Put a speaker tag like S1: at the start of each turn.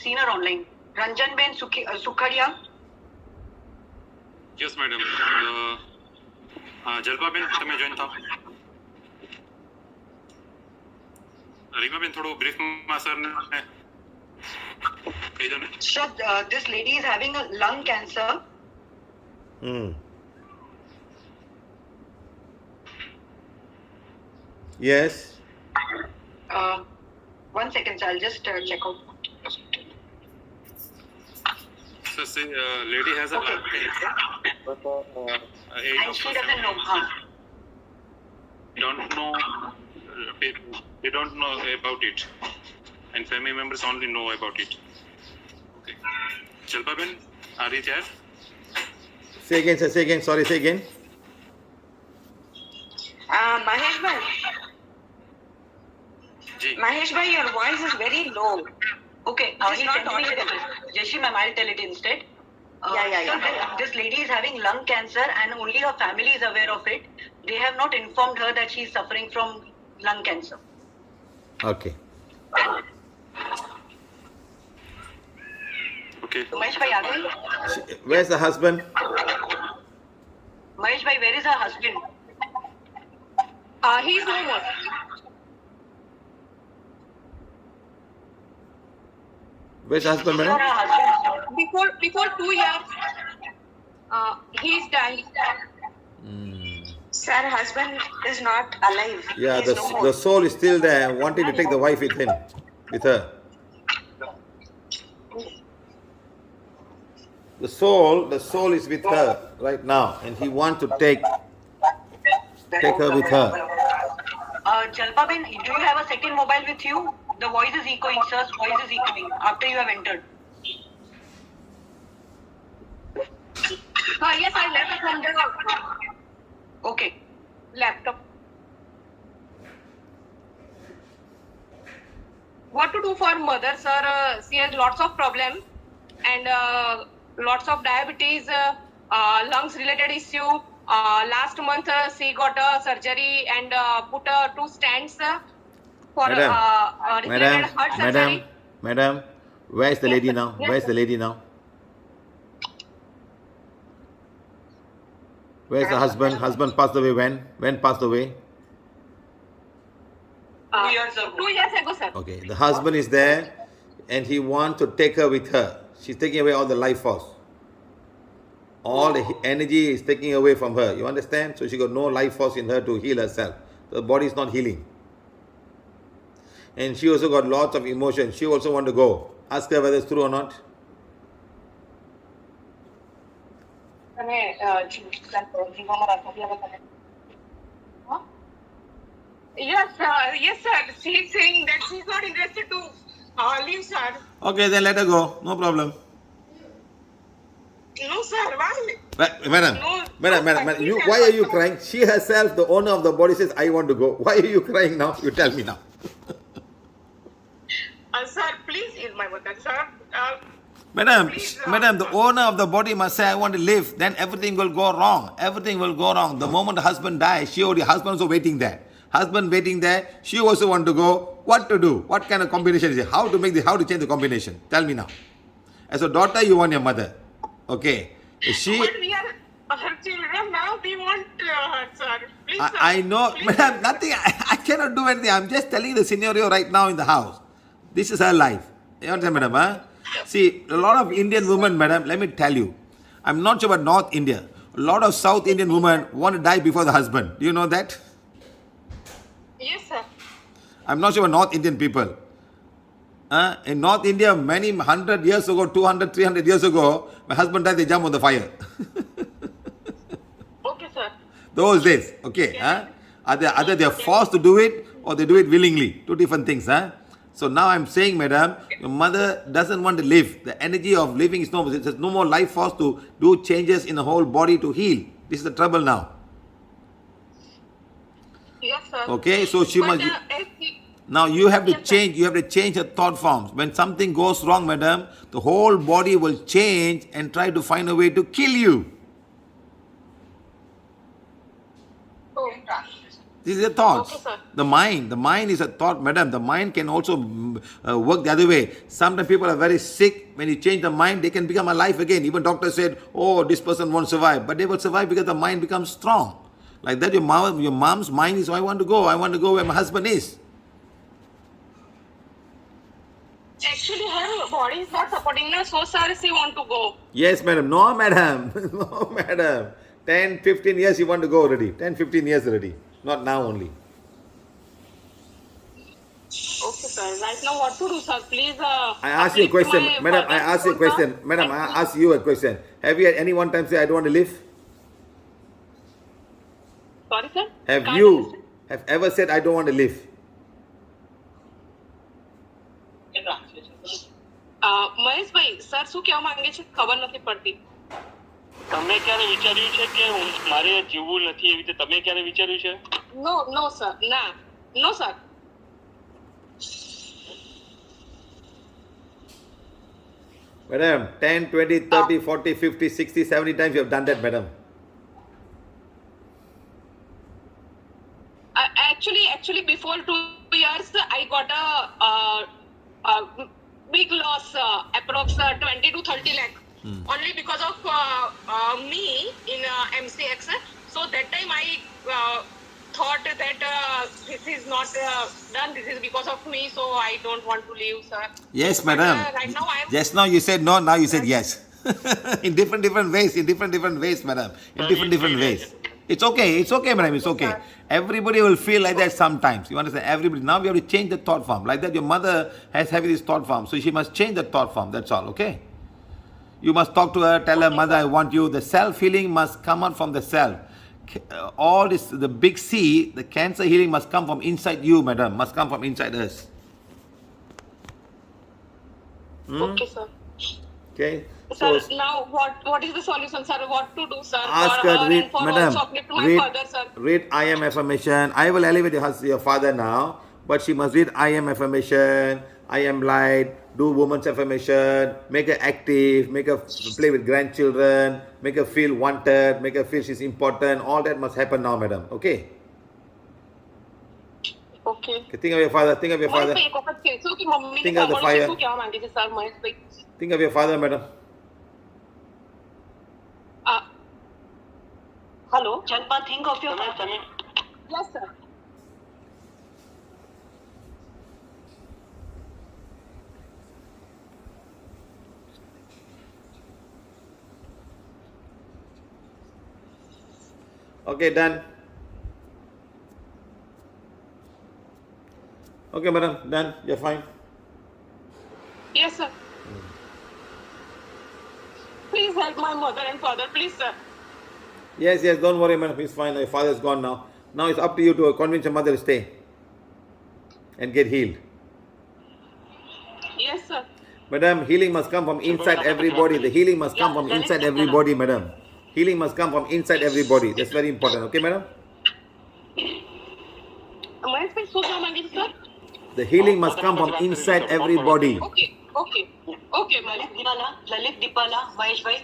S1: seen her online. Ranjan Ben Sukhadia.
S2: Yes, madam. Jalpa Ben, તમે join થાવ. રીમા બેન થોડું બ્રીફમાં સરને કહી દો ને.
S1: So this lady is having a lung cancer.
S3: Yes.
S1: One second, so I'll just check out.
S2: So, lady has a
S1: Okay.
S2: lung cancer, but age
S1: And
S2: of
S1: she doesn't know.
S2: they don't know about it, and family members only know about it. Okay. Jalpa Ben, are you there?
S3: Say again, sir. Say again. Sorry, say again.
S1: Mahesh bhai.
S2: Ji.
S1: Mahesh bhai, your voice is very low. Okay,
S4: Just
S1: he's
S4: not
S1: not audible.
S4: audible.
S1: Jashi ma'am, I'll tell it instead.
S4: Yeah.
S1: This lady is having lung cancer and only her family is aware of it. They have not informed her that she is suffering from lung cancer.
S3: Okay.
S2: Okay.
S1: Mahesh bhai, are you?
S3: Where's the husband?
S1: Mahesh bhai, where is her husband?
S4: He's no more.
S3: Where's the husband,
S1: Or
S3: madam?
S1: her husband?
S4: Before 2 years, he's died.
S1: Sir, husband is not alive.
S3: Yeah,
S1: He is no more.
S3: the soul is still there, wanting to take the wife with him, with her. The soul is with her right now, and he wants to take her with her.
S1: Jalpa Ben, do you have a second mobile with you? The voice is echoing, sir's voice is echoing after you have entered.
S4: Yes, I left from the
S1: Okay.
S4: laptop. What to do for mother, sir? She has lots of problem and lots of diabetes, lungs related issue. Last month she got a surgery and put 2 stents for related heart surgery.
S3: Madam, where's the lady now?
S4: Yes,
S3: Where's
S4: sir.
S3: the lady now? Where's the husband? Husband passed away when? When passed away?
S1: 2 years ago.
S4: 2 years ago, sir.
S3: Okay, the husband is there, and he wants to take her with her. She's taking away all the life force. All the energy is taking away from her. You understand? So she got no life force in her to heal herself. The body is not healing. And she also got lots of emotion. She also want to go. Ask her whether it's true or not.
S4: Yes, sir. She's saying that she's not interested to leave, sir.
S3: Okay, then let her go. No problem.
S4: No, sir. Why?
S3: Madam, why are you crying? She herself, the owner of the body, says, I want to go. Why are you crying now? You tell me now.
S4: Sir, please heal my mother, sir.
S3: Madam,
S4: Please,
S3: madam, the owner of the body must say, I want to live. Then everything will go wrong. Everything will go wrong. The moment the husband dies, husband also waiting there. Husband waiting there. She also want to go. What to do? What kind of combination is it? How to change the combination? Tell me now. As a daughter, you want your mother. Okay. She...
S4: But we are her children now. We want her, sir. Please, sir.
S3: I know,
S4: Please,
S3: madam,
S4: sir.
S3: nothing. I cannot do anything. I'm just telling you the scenario right now in the house. This is her life. You understand, madam? Huh? See, a lot of Indian women, madam, let me tell you. I'm not sure about North India. A lot of South Indian women want to die before the husband. Do you know that?
S4: Yes, sir.
S3: I'm not sure about North Indian people. In North India, many 100 years ago, 200, 300 years ago, my husband died, they jump on the fire.
S4: Okay, sir.
S3: Those days, okay. Either they are forced to do it or they do it willingly. Two different things. So now I'm saying, madam, your mother doesn't want to live. The energy of living is no, there's no more life force to do changes in the whole body to heal. This is the trouble now.
S4: Yes, sir.
S3: Okay, so she
S4: But,
S3: must... Now you have to
S4: Yes, sir.
S3: change, you have to change her thought forms. When something goes wrong, madam, the whole body will change and try to find a way to kill you.
S4: Oh.
S3: These are thoughts.
S4: Okay, sir.
S3: The mind is a thought, madam. The mind can also work the other way. Sometimes people are very sick. When you change the mind, they can become alive again. Even doctor said, "Oh, this person won't survive," but they will survive because the mind becomes strong. Like that, your mom's mind is, "I want to go. I want to go where my husband is."
S4: Actually, her body is not supporting her, so sir, she want to go.
S3: Yes, madam. No, madam. No, madam. 10, 15 years you want to go already. 10, 15 years already. Not now only.
S4: Okay, sir. Right now, what to do, sir? Please.
S3: I ask you a question,
S4: uplift my
S3: madam. I
S4: father's
S3: ask you a
S4: food, sir.
S3: question, madam. I ask you a question. Have you at any one time say, "I don't want to live"?
S4: Sorry, sir.
S3: Have
S4: Can't
S3: you
S4: understand.
S3: have ever said, "I don't want to live"?
S4: Maheshbhai sir શું કહેવા માંગે છે ખબર નથી પડતી.
S5: તમે ક્યારે વિચાર્યું છે કે મારે જીવવું નથી એવી રીતે તમે ક્યારે વિચાર્યું છે?
S4: નો sir no sir.
S3: Madam, 10, 20, 30, 40, 50, 60, 70 times you have done that, madam.
S4: Actually, before 2 years, I got a big loss, approx 20 to 30 lakh, only because of me in MCX. So that time I thought that this is not done. This is because of me, so I don't want to leave, sir.
S3: Yes,
S4: But,
S3: madam.
S4: right now I am.
S3: Just now you said no, now you said yes. In different ways, madam. In different ways. It's okay, madam, it's okay. Everybody will feel like that sometimes. You understand? Everybody. Now we have to change the thought form. Like that, your mother has having this thought form, so she must change the thought form. That's all, okay? You must talk to her, tell her, "Mother, I want you." The self-healing must come out from the self. All this, the big C, the cancer healing must come from inside you, madam. Must come from inside us.
S4: Okay, sir.
S3: Okay?
S4: Sir,
S3: So,
S4: now what is the solution, sir? What to do, sir?
S3: ask
S4: for
S3: her,
S4: her
S3: read,
S4: and for
S3: madam,
S4: also uplift my father, sir.
S3: read I am affirmation. I will elevate your father now, but she must read I am affirmation, I am light, do woman's affirmation, make her active, make her play with grandchildren, make her feel wanted, make her feel she's important. All that must happen now, madam. Okay?
S4: Okay.
S3: Okay, think of your father, think of your father.
S4: મહેશભાઈ, એક વખત કહેશો કે મમ્મીને
S3: Think of the
S4: સાંભળો
S3: fire.
S4: શું કહેવા માંગે છે, sir, Maheshbhai?
S3: Think of your father, madam.
S4: Hello?
S1: Jalpa, think of your
S5: તમે
S4: Yes, sir.
S3: Okay, done. Okay, madam, done. You're fine.
S4: Yes, sir. Please help my mother and father, please, sir.
S3: Yes, don't worry, madam. He's fine. Your father's gone now. Now it's up to you to convince your mother to stay and get healed.
S4: Yes, sir.
S3: Madam, healing must come from inside everybody. The healing must come from inside everybody, madam. Healing must come from inside everybody. That's very important. Okay, madam?
S4: મહેશભાઈ, શું કહેવા માંગે છે, sir?
S3: The healing must come from inside everybody.
S4: Okay,
S1: Lalit Dipala, Mahesh bhai.